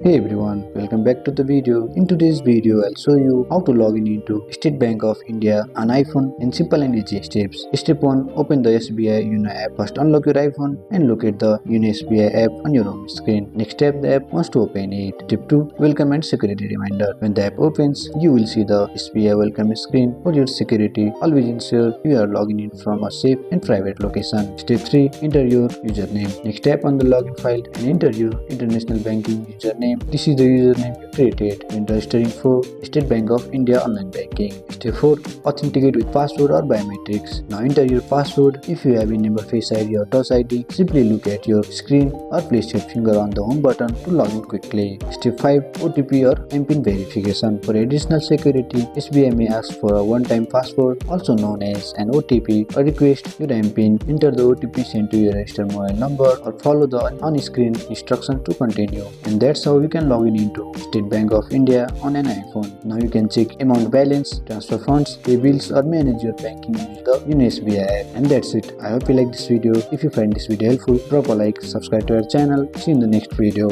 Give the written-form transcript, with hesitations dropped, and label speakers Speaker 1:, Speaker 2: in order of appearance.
Speaker 1: Hey everyone, welcome back to the video. In today's video, I'll show you how to log in into State Bank of India on iPhone in simple and easy steps. Step 1. Open the SBI YONO app. First unlock your iPhone and locate the YONO SBI app on your home screen. Next step, the app wants to open it. Step 2. Welcome and security reminder. When the app opens, you will see the SBI welcome screen. For your security, always ensure you are logging in from a safe and private location. Step 3. Enter your username. Next tap on the login file and enter your international banking username. This is the username you created when registering for State Bank of India online banking. Step 4. Authenticate with password or biometrics. Now enter your password. If you have enabled Face ID or Touch ID, simply look at your screen or place your finger on the home button to log in quickly. Step 5. OTP or MPIN verification. For additional security, SBI may ask for a one-time password, also known as an OTP, or request your MPIN. Enter the OTP sent to your registered mobile number or follow the on-screen instructions to continue. And that's how you can log in into State Bank of India on an iPhone. Now you can check amount balance, transfer funds, pay bills, or manage your banking using the YONO SBI app. And that's it. I hope you like this video. If you find this video helpful, drop a like, subscribe to our channel. See you in the next video.